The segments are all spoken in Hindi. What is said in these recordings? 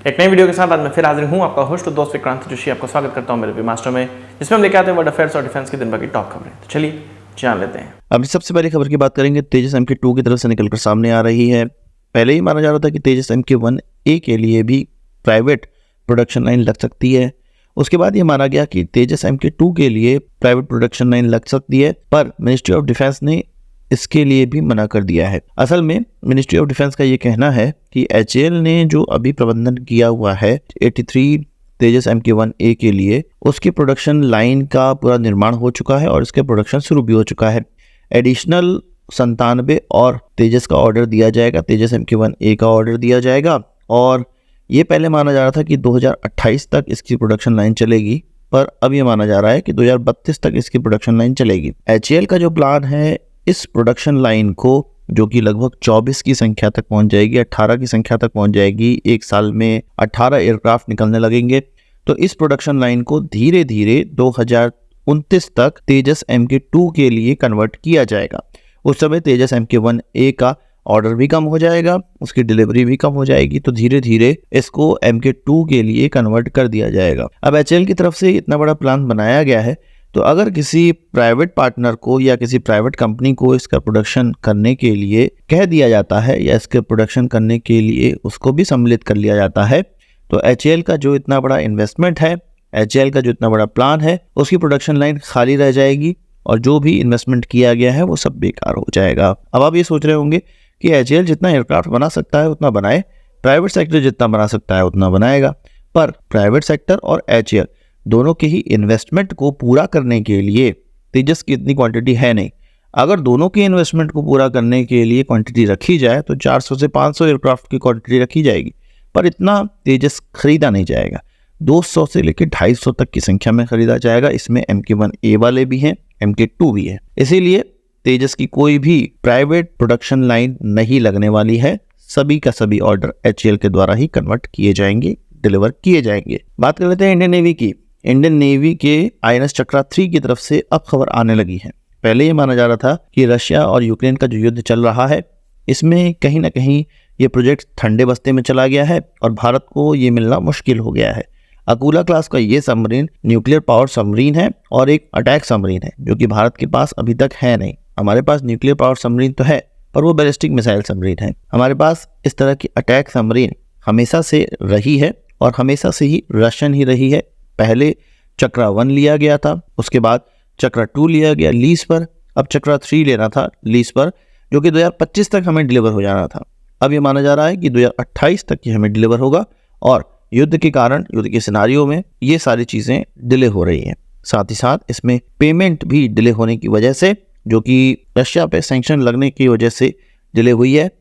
एक नई वीडियो के साथ आज मैं फिर हाजिर हूँ, आपका होस्ट और दोस्त विक्रांत जोशी। आपको स्वागत करता हूँ मेरे वी मास्टर में, जिसमें हम लेके आते हैं वर्ल्ड अफेयर्स और डिफेंस की दिन भर की टॉप खबरें। तो चलिए जान लेते हैं। अभी सबसे पहले खबर की बात करेंगे। तेजस MK2 की तरफ से निकलकर सामने आ रही है। पहले ही माना जा रहा था कि तेजस MK1A के लिए भी प्राइवेट प्रोडक्शन लाइन लग सकती है। उसके बाद ये माना गया कि तेजस MK2 के लिए प्राइवेट प्रोडक्शन लाइन लग सकती है, पर मिनिस्ट्री ऑफ डिफेंस ने इसके लिए भी मना कर दिया है। असल में मिनिस्ट्री ऑफ डिफेंस का ये कहना है कि HAL ने जो अभी प्रबंधन किया हुआ है 83 तेजस MK1A के लिए, उसके प्रोडक्शन लाइन का पूरा निर्माण हो चुका है और इसके प्रोडक्शन शुरू भी हो चुका है। एडिशनल 97 और तेजस का ऑर्डर दिया जाएगा, तेजस MK1A का ऑर्डर दिया जाएगा और ये पहले माना जा रहा था कि 2028 तक इसकी प्रोडक्शन लाइन चलेगी, पर अब ये माना जा रहा है कि 2032 तक इसकी प्रोडक्शन लाइन चलेगी। HAL का जो प्लान है, इस प्रोडक्शन लाइन को जो कि लगभग 24 की संख्या तक पहुंच जाएगी, 18 की संख्या तक पहुंच जाएगी, एक साल में 18 एयरक्राफ्ट निकलने लगेंगे, तो इस प्रोडक्शन लाइन को धीरे धीरे 2029 तक तेजस MK2 के लिए कन्वर्ट किया जाएगा। उस समय तेजस MK1A का ऑर्डर भी कम हो जाएगा, उसकी डिलीवरी भी कम हो जाएगी, तो धीरे धीरे इसको MK2 के लिए कन्वर्ट कर दिया जाएगा। अब HAL की तरफ से इतना बड़ा प्लान बनाया गया है, तो अगर किसी प्राइवेट पार्टनर को या किसी प्राइवेट कंपनी को इसका प्रोडक्शन करने के लिए कह दिया जाता है या इसके प्रोडक्शन करने के लिए उसको भी सम्मिलित कर लिया जाता है, तो HAL का जो इतना बड़ा इन्वेस्टमेंट है, HAL का जो इतना बड़ा प्लान है, उसकी प्रोडक्शन लाइन खाली रह जाएगी और जो भी इन्वेस्टमेंट किया गया है वो सब बेकार हो जाएगा। अब आप ये सोच रहे होंगे कि HAL जितना एयरक्राफ्ट बना सकता है उतना बनाए, प्राइवेट सेक्टर जितना बना सकता है उतना बनाएगा, पर प्राइवेट सेक्टर और HAL दोनों के ही इन्वेस्टमेंट को पूरा करने के लिए तेजस की इतनी क्वांटिटी है नहीं। अगर दोनों के इन्वेस्टमेंट को पूरा करने के लिए क्वांटिटी रखी जाए तो 400 से 500 एयरक्राफ्ट की क्वांटिटी रखी जाएगी, पर इतना तेजस खरीदा नहीं जाएगा। 200 से लेकर 250 तक की संख्या में खरीदा जाएगा। इसमें MK1A वाले भी हैं, MK2 भी है। इसीलिए तेजस की कोई भी प्राइवेट प्रोडक्शन लाइन नहीं लगने वाली है। सभी का सभी ऑर्डर HAL के द्वारा ही कन्वर्ट किए जाएंगे, डिलीवर किए जाएंगे। बात कर लेते हैं इंडियन नेवी की। इंडियन नेवी के INS चक्रा 3 की तरफ से अब खबर आने लगी है। पहले ये माना जा रहा था कि रशिया और यूक्रेन का जो युद्ध चल रहा है, इसमें कहीं ना कहीं ये प्रोजेक्ट ठंडे बस्ते में चला गया है और भारत को ये मिलना मुश्किल हो गया है। अकूला क्लास का ये सबमरीन न्यूक्लियर पावर सबमरीन है और एक अटैक सबमरीन है, जो कि भारत के पास अभी तक है नहीं। हमारे पास न्यूक्लियर पावर सबमरीन तो है, पर वो बैलिस्टिक मिसाइल सबमरीन है। हमारे पास इस तरह की अटैक सबमरीन हमेशा से रही है और हमेशा से ही रशियन ही रही है। पहले चक्रा 1 लिया गया था, उसके बाद चक्रा 2 लिया गया लीज पर, अब चक्रा 3 लेना था लीज पर, जो कि 2025 तक हमें डिलीवर हो जाना था। अब ये माना जा रहा है कि 2028 तक ये हमें डिलीवर होगा और युद्ध के कारण, युद्ध के सिनारियो में ये सारी चीज़ें डिले हो रही हैं। साथ ही साथ इसमें पेमेंट भी डिले होने की वजह से, जो कि रशिया पे सैंक्शन लगने की वजह से डिले हुई है,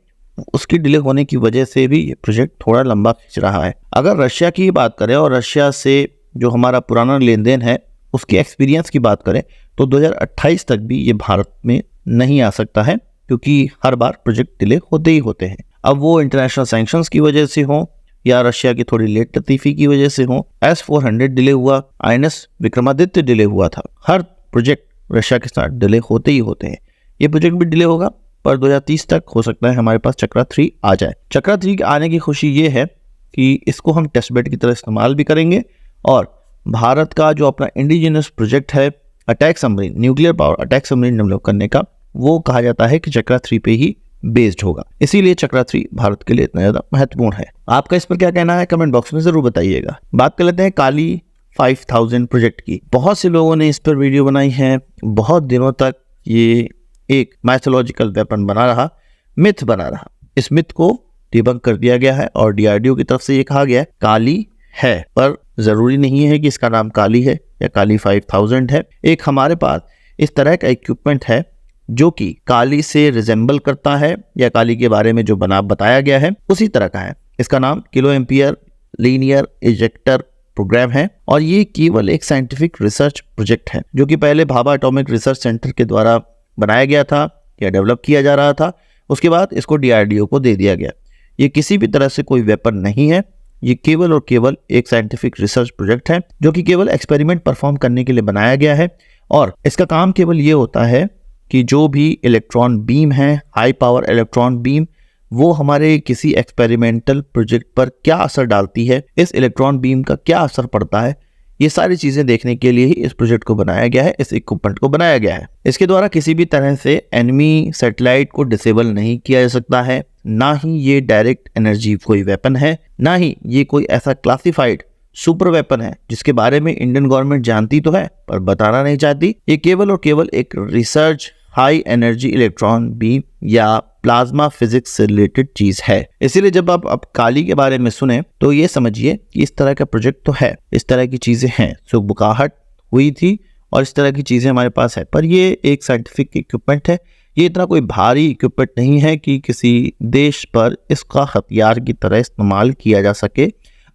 उसकी डिले होने की वजह से भी ये प्रोजेक्ट थोड़ा लंबा खिंच रहा है। अगर रशिया की बात करें और रशिया से जो हमारा पुराना लेन देन है उसके एक्सपीरियंस की बात करें, तो 2028 तक भी ये भारत में नहीं आ सकता है, क्योंकि हर बार प्रोजेक्ट डिले होते ही होते हैं। अब वो इंटरनेशनल सैंक्शंस की वजह से हो या रशिया की थोड़ी लेट लतीफ़ी की वजह से हो। S-400 डिले हुआ, INS विक्रमादित्य डिले हुआ था। हर प्रोजेक्ट रशिया के साथ डिले होते ही होते हैं। ये प्रोजेक्ट भी डिले होगा, पर 2030 तक हो सकता है हमारे पास चक्रा 3 आ जाए। चक्रा 3 के आने की खुशी ये है कि इसको हम टेस्ट बेड की तरह इस्तेमाल भी करेंगे और भारत का जो अपना इंडिजिनस प्रोजेक्ट है attack submarine, nuclear power attack submarine develop करने का, वो कहा जाता है कि चक्रा 3 पे ही बेस्ड होगा। इसीलिए चक्रा 3 भारत के लिए इतना ज़्यादा महत्वपूर्ण है। आपका इस पर क्या कहना है, कमेंट बॉक्स में ज़रूर बताइएगा। बात कर लेते हैं काली 5000 प्रोजेक्ट की। बहुत से लोगों ने इस पर वीडियो बनाई है। बहुत दिनों तक ये एक माइथोलॉजिकल वेपन बना रहा, मिथ बना रहा। इस मिथ को डिबंक कर दिया गया है और DRDO की तरफ से ये कहा गया है काली है, पर जरूरी नहीं है कि इसका नाम काली है या काली 5000 है। एक हमारे पास इस तरह का इक्विपमेंट है जो कि काली से रिजेंबल करता है या काली के बारे में जो बताया गया है उसी तरह का है। इसका नाम kilo ampere linear ejector program है और ये केवल एक साइंटिफिक रिसर्च प्रोजेक्ट है, जो कि पहले भाभा एटॉमिक रिसर्च सेंटर के द्वारा बनाया गया था या डेवलप किया जा रहा था। उसके बाद इसको DRDO को दे दिया गया। ये किसी भी तरह से कोई वेपन नहीं है, ये केवल और केवल एक साइंटिफिक रिसर्च प्रोजेक्ट है जो कि केवल एक्सपेरिमेंट परफॉर्म करने के लिए बनाया गया है। और इसका काम केवल ये होता है कि जो भी इलेक्ट्रॉन बीम है, हाई पावर इलेक्ट्रॉन बीम, वो हमारे किसी एक्सपेरिमेंटल प्रोजेक्ट पर क्या असर डालती है, इस इलेक्ट्रॉन बीम का क्या असर पड़ता है, ये सारी चीजें देखने के लिए ही इस प्रोजेक्ट को बनाया गया है, इस इक्विपमेंट को बनाया गया है। इसके द्वारा किसी भी तरह से एनिमी सैटेलाइट को डिसेबल नहीं किया जा सकता है, ना ही ये डायरेक्ट एनर्जी कोई वेपन है, ना ही ये कोई ऐसा क्लासिफाइड सुपर वेपन है जिसके बारे में इंडियन गवर्नमेंट जानती तो है पर बताना नहीं चाहती। ये केवल और केवल एक research high energy electron beam या प्लाज्मा फिजिक्स से रिलेटेड चीज है। इसीलिए जब आप अब काली के बारे में सुने तो ये समझिए कि इस तरह का प्रोजेक्ट तो है, इस तरह की चीजें हैं, सुबुकाहट हुई थी और इस तरह की चीजें हमारे पास है, पर ये एक साइंटिफिक इक्विपमेंट है। ये इतना कोई भारी इक्विपमेंट नहीं है कि किसी देश पर इसका हथियार की तरह इस्तेमाल किया जा सके।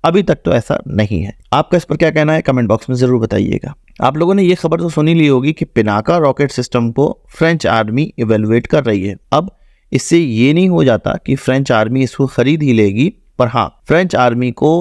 अभी तक तो ऐसा नहीं है। आपका इस पर क्या कहना है कमेंट बॉक्स में जरूर बताइएगा। आप लोगों ने ये खबर तो सुनी ली होगी कि पिनाका रॉकेट सिस्टम को फ्रेंच आर्मी इवेलुएट कर रही है। अब इससे ये नहीं हो जाता कि फ्रेंच आर्मी इसको खरीद ही लेगी, पर हाँ, फ्रेंच आर्मी को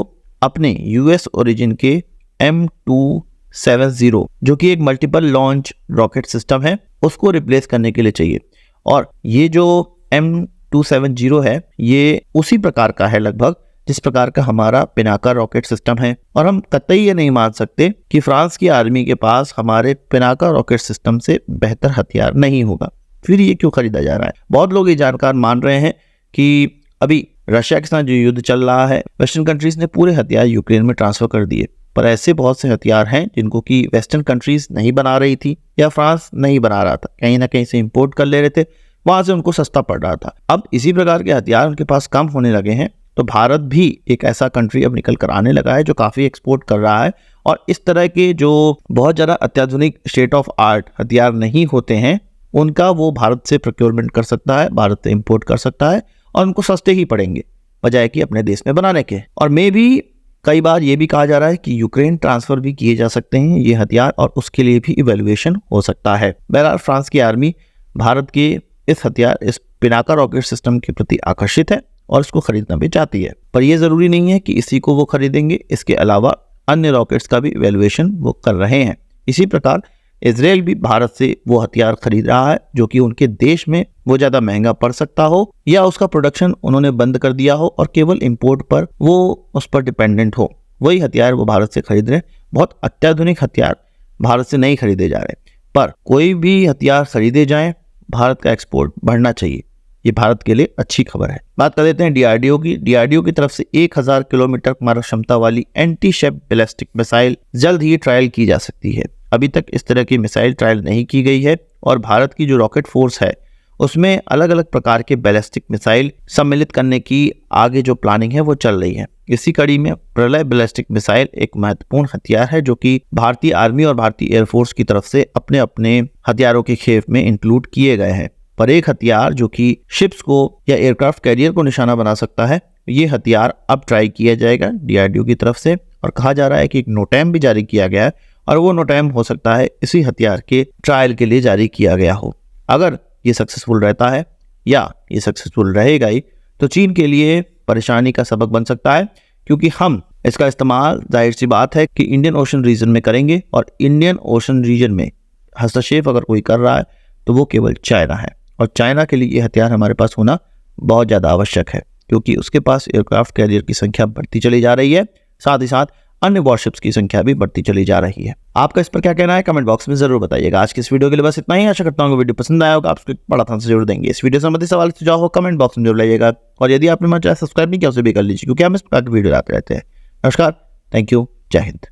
अपने यूएस ओरिजिन के M270 जो कि एक मल्टीपल लॉन्च रॉकेट सिस्टम है उसको रिप्लेस करने के लिए चाहिए। और ये जो M270 है ये उसी प्रकार का है लगभग जिस प्रकार का हमारा पिनाका रॉकेट सिस्टम है, और हम कतई ये नहीं मान सकते कि फ्रांस की आर्मी के पास हमारे पिनाका रॉकेट सिस्टम से बेहतर हथियार नहीं होगा। फिर ये क्यों खरीदा जा रहा है? बहुत लोग ये जानकार मान रहे हैं कि अभी रशिया के साथ जो युद्ध चल रहा है, वेस्टर्न कंट्रीज ने पूरे हथियार यूक्रेन में ट्रांसफर कर दिए, पर ऐसे बहुत से हथियार हैं जिनको कि वेस्टर्न कंट्रीज नहीं बना रही थी या फ्रांस नहीं बना रहा था, कहीं ना कहीं से इंपोर्ट कर ले रहे थे, वहां से उनको सस्ता पड़ रहा था। अब इसी प्रकार के हथियार उनके पास कम होने लगे हैं, तो भारत भी एक ऐसा कंट्री अब निकल कर आने लगा है जो काफ़ी एक्सपोर्ट कर रहा है, और इस तरह के जो बहुत ज़्यादा अत्याधुनिक स्टेट ऑफ आर्ट हथियार नहीं होते हैं उनका वो भारत से प्रोक्योरमेंट कर सकता है, भारत से इंपोर्ट कर सकता है, और उनको सस्ते ही पड़ेंगे बजाय कि अपने देश में बनाने के। और मे भी कई बार ये भी कहा जा रहा है कि यूक्रेन ट्रांसफ़र भी किए जा सकते हैं ये हथियार, और उसके लिए भी इवेल्युएशन हो सकता है। बहरहाल फ्रांस की आर्मी भारत के इस हथियार, इस पिनाका रॉकेट सिस्टम के प्रति आकर्षित है और इसको खरीदना भी चाहती है, पर यह जरूरी नहीं है कि इसी को वो खरीदेंगे, इसके अलावा अन्य रॉकेट्स का भी इवैल्यूएशन वो कर रहे हैं। इसी प्रकार इजराइल भी भारत से वो हथियार खरीद रहा है जो कि उनके देश में वो ज़्यादा महंगा पड़ सकता हो, या उसका प्रोडक्शन उन्होंने बंद कर दिया हो और केवल इंपोर्ट पर वो उस पर डिपेंडेंट हो। वही हथियार वो भारत से खरीद रहे हैं। बहुत अत्याधुनिक हथियार भारत से नहीं खरीदे जा रहे, पर कोई भी हथियार खरीदे जाएं, भारत का एक्सपोर्ट बढ़ना चाहिए। ये भारत के लिए अच्छी खबर है। बात कर लेते हैं डीआरडीओ की। डीआरडीओ की तरफ से 1000 किलोमीटर मारक क्षमता वाली एंटी शिप बैलिस्टिक मिसाइल जल्द ही ट्रायल की जा सकती है। अभी तक इस तरह की मिसाइल ट्रायल नहीं की गई है, और भारत की जो रॉकेट फोर्स है उसमें अलग अलग प्रकार के बैलिस्टिक मिसाइल सम्मिलित करने की आगे जो प्लानिंग है वो चल रही है। इसी कड़ी में प्रलय बैलिस्टिक मिसाइल एक महत्वपूर्ण हथियार है जो कि भारतीय आर्मी और भारतीय एयरफोर्स की तरफ से अपने अपने हथियारों के खेप में इंक्लूड किए गए हैं। पर एक हथियार जो कि शिप्स को या एयरक्राफ्ट कैरियर को निशाना बना सकता है, ये हथियार अब ट्राई किया जाएगा डीआरडीओ की तरफ से, और कहा जा रहा है कि एक नोटैम भी जारी किया गया है, और वो नोटैम हो सकता है इसी हथियार के ट्रायल के लिए जारी किया गया हो। अगर ये सक्सेसफुल रहता है या ये सक्सेसफुल रहेगा ही, तो चीन के लिए परेशानी का सबक बन सकता है, क्योंकि हम इसका इस्तेमाल जाहिर सी बात है कि इंडियन ओशन रीजन में करेंगे, और इंडियन ओशन रीजन में हस्तक्षेप अगर कोई कर रहा है तो वो केवल चाइना है, और चाइना के लिए ये हथियार हमारे पास होना बहुत ज़्यादा आवश्यक है, क्योंकि उसके पास एयरक्राफ्ट कैरियर की संख्या बढ़ती चली जा रही है, साथ ही साथ अन्य वॉरशिप्स की संख्या भी बढ़ती चली जा रही है। आपका इस पर क्या कहना है कमेंट बॉक्स में जरूर बताइएगा। आज की इस वीडियो के लिए बस इतना ही। आशा करता हूँ वीडियो पसंद आया होगा, आप उसको बड़ा ध्यान से जरूर देंगे। इस वीडियो संबंधी सवाल सुझाव हो कमेंट बॉक्स में जरूर लाइएगा, और यदि आपने हमारा चैनल सब्सक्राइब नहीं किया उसे भी कर लीजिए, क्योंकि हम इस प्रकार की वीडियो लाते रहते हैं। नमस्कार, थैंक यू, जय हिंद।